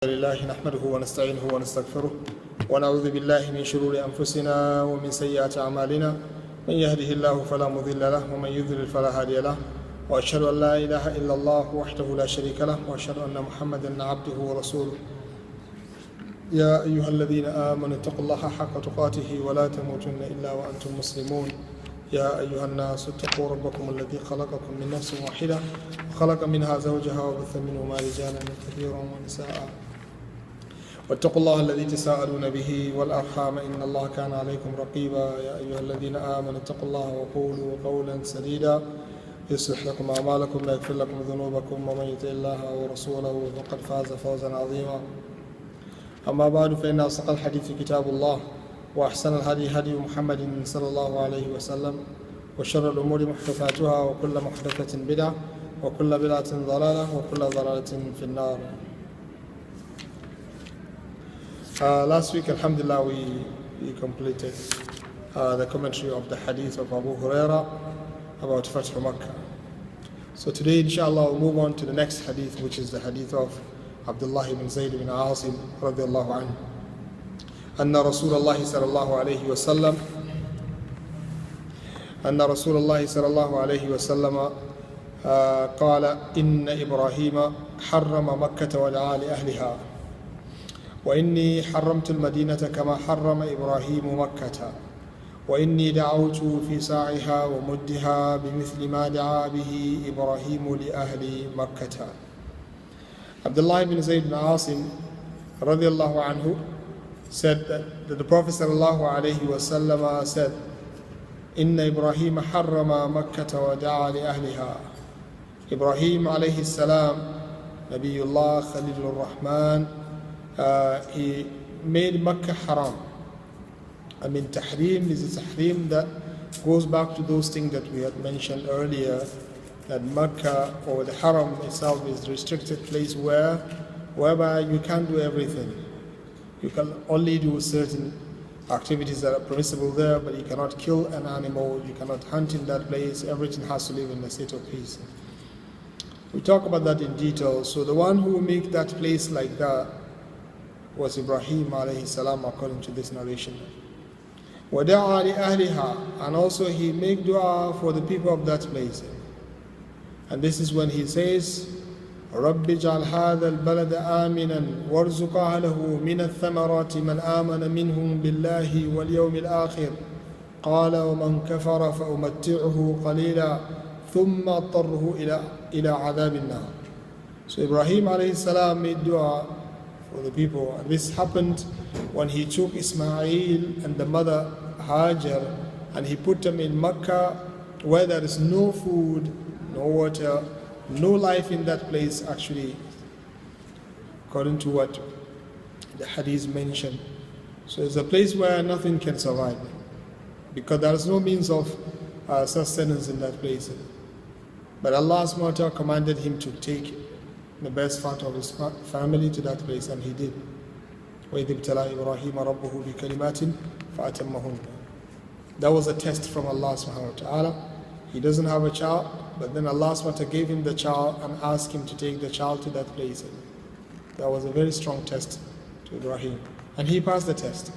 لله نحمده ونستعينه ونستغفره ونعوذ بالله من شرور أنفسنا ومن سيئات أعمالنا من يهده الله فلا مضل له ومن يضلل فلا هادي له وأشهد أن لا إله إلا الله وحده لا شريك له وأشهد أن محمدا عبده ورسوله يا أيها الذين آمنوا اتقوا الله حق تقاته ولا تموتن إلا وأنتم مسلمون يا أيها الناس اتقوا ربكم الذي خلقكم من نفس واحدة وخلق منها زوجها وبث منهما رجالا كثيرا ونساء واتقوا الله الذي تساءلون به والأرحام إن الله كان عليكم رقيبا يا أيها الذين آمنوا اتقوا الله وقولوا قولا سديدا يصلح لكم أعمالكم ويغفر لكم ذنوبكم ومن يطع الله ورسوله فقد فاز فوزا عظيما أما بعد فإن أصدق الحديث كتاب الله وأحسن الهدي هدي محمد صلى الله عليه وسلم وشر الأمور محدثاتها وكل محدثة بدعة وكل بدعة ضلالة وكل ضلالة في النار. Last week, alhamdulillah, we completed the commentary of the hadith of Abu Huraira about Fath Makkah. So today, inshallah, we'll move on to the next hadith, which is the hadith of Abdullah ibn Zayd ibn Asim radiallahu anhu. أن رسول الله صلى الله عليه وسلم قال إن إبراهيم حرم مكة ودعا لأهلها وإني حرمت المدينة كما حرم إبراهيم مكة وإني دعوت في ساعها ومدها بمثل ما دعا به إبراهيم لأهل مكة. Abdullah ibn Zayd ibn Asim radiallahu anhu said that the Prophet sallallahu alayhi wasallam said, Inna Ibrahim harrama Makkah wa da'a li ahliha. Ibrahim alayhi salam, Nabiyullah Khalilur Rahman, he made Makkah haram. I mean, tahrim is a tahrim that goes back to those things that we had mentioned earlier, that Makkah or the haram itself is a restricted place whereby you can't do everything. You can only do certain activities that are permissible there, but you cannot kill an animal, you cannot hunt in that place, everything has to live in a state of peace. We talk about that in detail. So the one who made that place like that was Ibrahim alayhi salam, according to this narration. وَدَعَى لِأَهْلِهَا, and also he made dua for the people of that place. And this is when he says, رب اجعل هذا البلد آمنا وارزق أهله من الثمرات من آمن منهم بالله واليوم الآخر قال ومن كفر فأمتعه قليلا ثم اضطره إلى عذاب النار. So Ibrahim alayhi salam made dua for the people, and this happened when he took Ismail and the mother Hajar and he put them in Mecca where there is no food, no water, no life in that place, actually, according to what the hadith mentioned. So it's a place where nothing can survive, because there is no means of sustenance in that place. But Allah subhanahu wa ta'ala commanded him to take the best part of his family to that place, and he did. وَإِذِ ابْتَلَى إِبْرَاهِيمَ رَبُّهُ بِكَلِمَاتٍ فَأَتَمَّهُنَّ. That was a test from Allah subhanahu wa ta'ala. He doesn't have a child, but then Allah subhanahu wa ta'ala gave him the child and asked him to take the child to that place. That was a very strong test to Ibrahim. And he passed the test.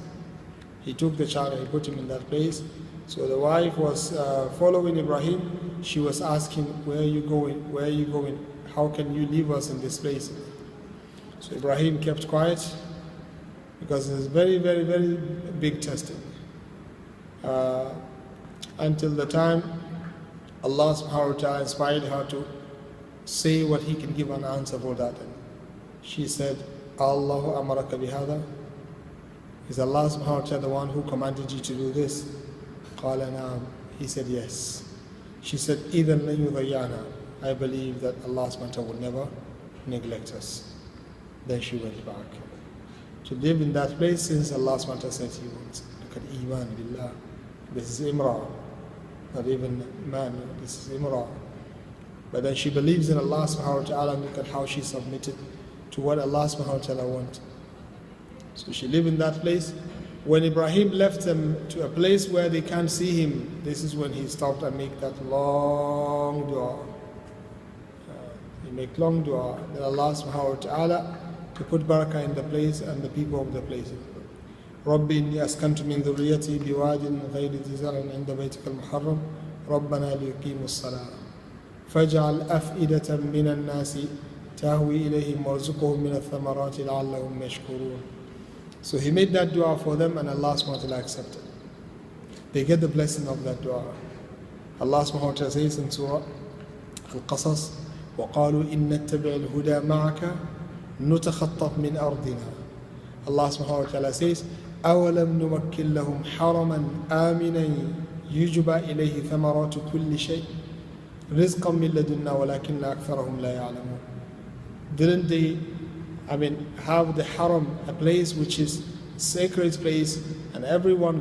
He took the child and he put him in that place. So the wife was following Ibrahim. She was asking, where are you going? Where are you going? How can you leave us in this place? So Ibrahim kept quiet, because it's very, very, very big testing. Until the time Allah subhanahu wa ta'ala inspired her to say what he can give an answer for that. And she said, Allahu amaraka bihada? Is Allah subhanahu wa ta'ala the one who commanded you to do this? Qala na'am. He said, yes. She said, Idhan la yudhayyana. I believe that Allah subhanahu wa ta'ala will never neglect us. Then she went back to live in that place, since Allah subhanahu wa ta'ala said he wants. Look at Iman billah. This is Imra. Not even man, this is Imra. But then she believes in Allah subhanahu wa ta'ala, and look at how she submitted to what Allah subhanahu wa ta'ala wants. So she lived in that place. When Ibrahim left them to a place where they can't see him, this is when he stopped and made that long dua. He made long dua. Then Allah subhanahu wa ta'ala to put barakah in the place and the people of the place. رب إني أسكنت من ذريتي بواد غير ذي زرع عند بيتك المحرم ربنا ليقيموا الصلاة فاجعل أفئدة من الناس تهوي إليهم وارزقهم من الثمرات لعلهم يشكرون. So he made that dua for them and Allah subhanahu wa ta'ala accepted. They get the blessing of that dua. Allah subhanahu wa ta'ala says in Surah Al-Qasas وَقَالُوا إِن نَتَّبِعِ الْهُدَى مَعَكَ نُتَخَطَّفْ مِنْ أَرْضِنَا. Allah subhanahu wa ta'ala says أَوَلَمْ نُمَكِّنْ لَهُمْ حَرَمًا آمِنًا يُجْبَى إِلَيْهِ ثَمَرَاتُ كُلِّ شَيْءٍ رِزْقًا مِنْ لَدُنَّا وَلَكِنَّ أَكْثَرَهُمْ لَا يَعْلَمُونَ. Didn't they have the haram, a place which is sacred place, and everyone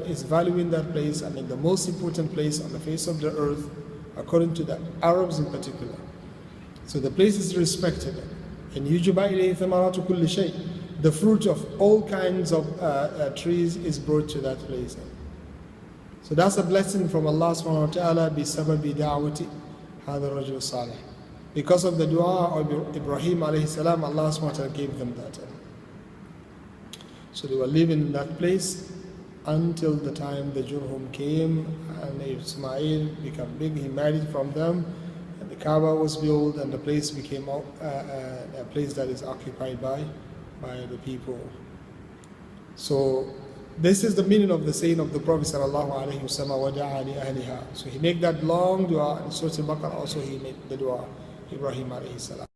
is valuing that place, and the most important place on the face of the earth, according to the Arabs in particular. So the place is respected. And yujuba ilayhi thamaratu kulli shay. The fruit of all kinds of trees is brought to that place. So that's a blessing from Allah subhanahu wa ta'ala bisababi da'wati hadha ar-rajul salih. Because of the dua of Ibrahim alayhi salam, Allah subhanahu wa ta'ala gave them that. So they were living in that place until the time the Jurhum came and Ismail became big. He married from them, and the Kaaba was built, and the place became a place that is occupied by the people. So this is the meaning of the saying of the Prophet sallallahu alaihi wasallam, وَدَعَى لِأَهْلِهَا. So he made that long dua, and Surah Al-Baqarah also he made the dua, Ibrahim alayhi salam.